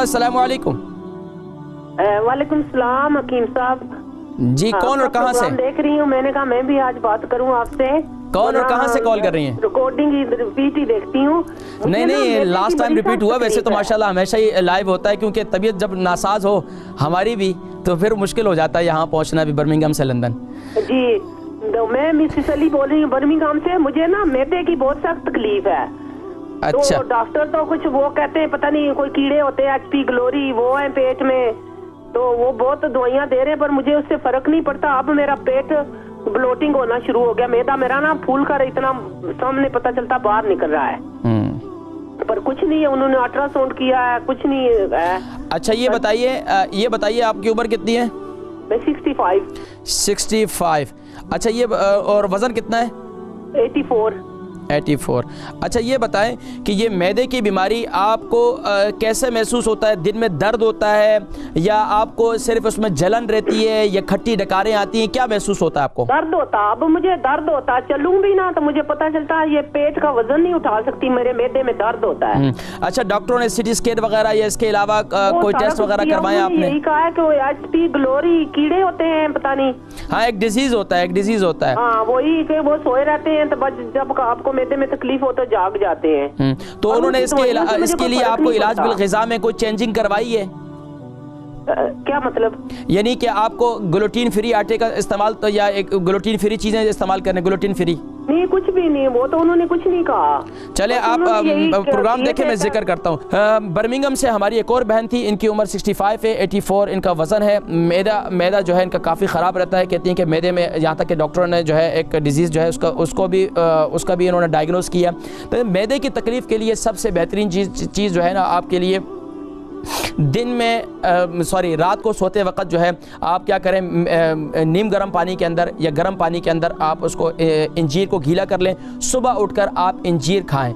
अस्सलाम वालेकुम। वालेकुम सलाम हकीम साहब जी। कौन और कहाँ से देख रही हूँ? मैंने कहा मैं भी आज बात करूँ आपसे। कौन और कहाँ से कॉल कर रही हैं? रिकॉर्डिंग रिपीट ही देखती हूँ। नहीं, लास्ट टाइम रिपीट हुआ। वैसे तो माशाल्लाह हमेशा ही लाइव होता है, क्योंकि तबीयत जब नासाज हो हमारी भी तो फिर मुश्किल हो जाता है यहाँ पहुँचना भी, बर्मिंघम से लंदन। जी तो मैं मिसेस अली बोल रही हूँ बर्मिंघम से। मुझे ना मैदे की बहुत सख्त तकलीफ है। अच्छा। तो डॉक्टर तो कुछ वो कहते हैं, पता नहीं कोई कीड़े होते हैं, HP ग्लोरी वो है पेट में, तो वो बहुत दवाइयाँ दे रहे हैं पर मुझे उससे फर्क नहीं पड़ता। अब मेरा पेट ब्लोटिंग होना शुरू हो गया। मैदा मेरा ना फूल कर इतना सामने पता चलता बाहर निकल रहा है, पर कुछ नहीं है। उन्होंने अल्ट्रासाउंड किया है, कुछ नहीं है। अच्छा ये बताइए आपकी उम्र कितनी है? मैं 65। 65। अच्छा ये और वजन कितना है? 84। अच्छा ये बताएं कि ये मैदे की बीमारी आपको कैसे महसूस होता है? दिन में दर्द होता है या आपको सिर्फ उसमें जलन रहती है या खट्टी डकारें आती हैं? क्या महसूस होता है आपको? दर्द होता। अब मुझे दर्द होता, चलूं भी ना तो मुझे पता चलता है ये पेट का वजन नहीं उठा सकती, मेरे मैदे में दर्द होता है। अच्छा, डॉक्टरों ने CT स्कैन वगैरह या इसके अलावा कोई टेस्ट वगैरह करवाया आपने? यही कहा है कि HP ग्लोरी कीड़े होते हैं, पता नहीं। हाँ, एक डिजीज होता है। हाँ वही कि वो सोए रहते हैं, तो जब आपको मैदे में तकलीफ हो तो जाग जाते हैं। तो उन्होंने इसके लिए आपको इलाज बिल ग़िज़ा में कोई चेंजिंग करवाई है? क्या मतलब? यानी कि आपको ग्लूटीन फ्री आटे का इस्तेमाल तो या एक ग्लूटीन फ्री चीजें इस्तेमाल करने? ग्लूटीन फ्री नहीं, कुछ भी नहीं, वो तो उन्होंने कुछ नहीं कहा। चले आप प्रोग्राम देखें, मैं जिक्र करता हूँ। बर्मिंघम से हमारी एक और बहन थी, इनकी उम्र 65 है, 84 इनका वजन है। मैदा जो है इनका काफ़ी ख़राब रहता है। कहती हैं कि मैदे में यहाँ तक कि डॉक्टरों ने जो है एक डिजीज़ जो है उसका भी इन्होंने डायग्नोस किया। तो मैदे की तकलीफ़ के लिए सबसे बेहतरीन चीज़ जो है ना आपके लिए, दिन में रात को सोते वक्त जो है आप क्या करें, नीम गर्म पानी के अंदर या गर्म पानी के अंदर आप उसको इंजीर को गीला कर लें। सुबह उठकर आप इंजीर खाएं,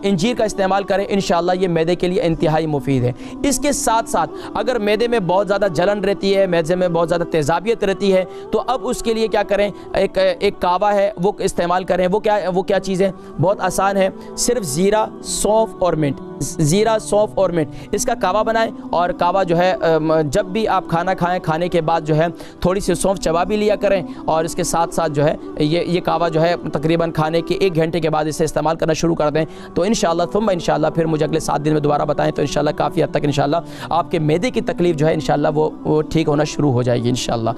इंजीर का इस्तेमाल करें। इंशाल्लाह ये मैदे के लिए इंतहाई मुफीद है। इसके साथ साथ अगर मैदे में बहुत ज़्यादा जलन रहती है, मैदे में बहुत ज़्यादा तेज़ाबियत रहती है, तो अब उसके लिए क्या करें, एक कावा है वो इस्तेमाल करें। वो क्या चीज़ है? बहुत आसान है, सिर्फ ज़ीरा, सौंफ और मिंट। इसका कावा बनाएं और कावा जो है जब भी आप खाना खाएं, खाने के बाद जो है थोड़ी सी सौंफ चबा भी लिया करें, और इसके साथ साथ जो है ये कावा जो है तकरीबन खाने के 1 घंटे के बाद इसे इस्तेमाल करना शुरू कर दें। तो इंशाल्लाह फिर मुझे अगले 7 दिन में दोबारा बताएं, तो इंशाल्लाह काफ़ी हद तक इंशाल्लाह आपके मैदे की तकलीफ़ जो है इंशाल्लाह वो ठीक होना शुरू हो जाएगी इंशाल्लाह।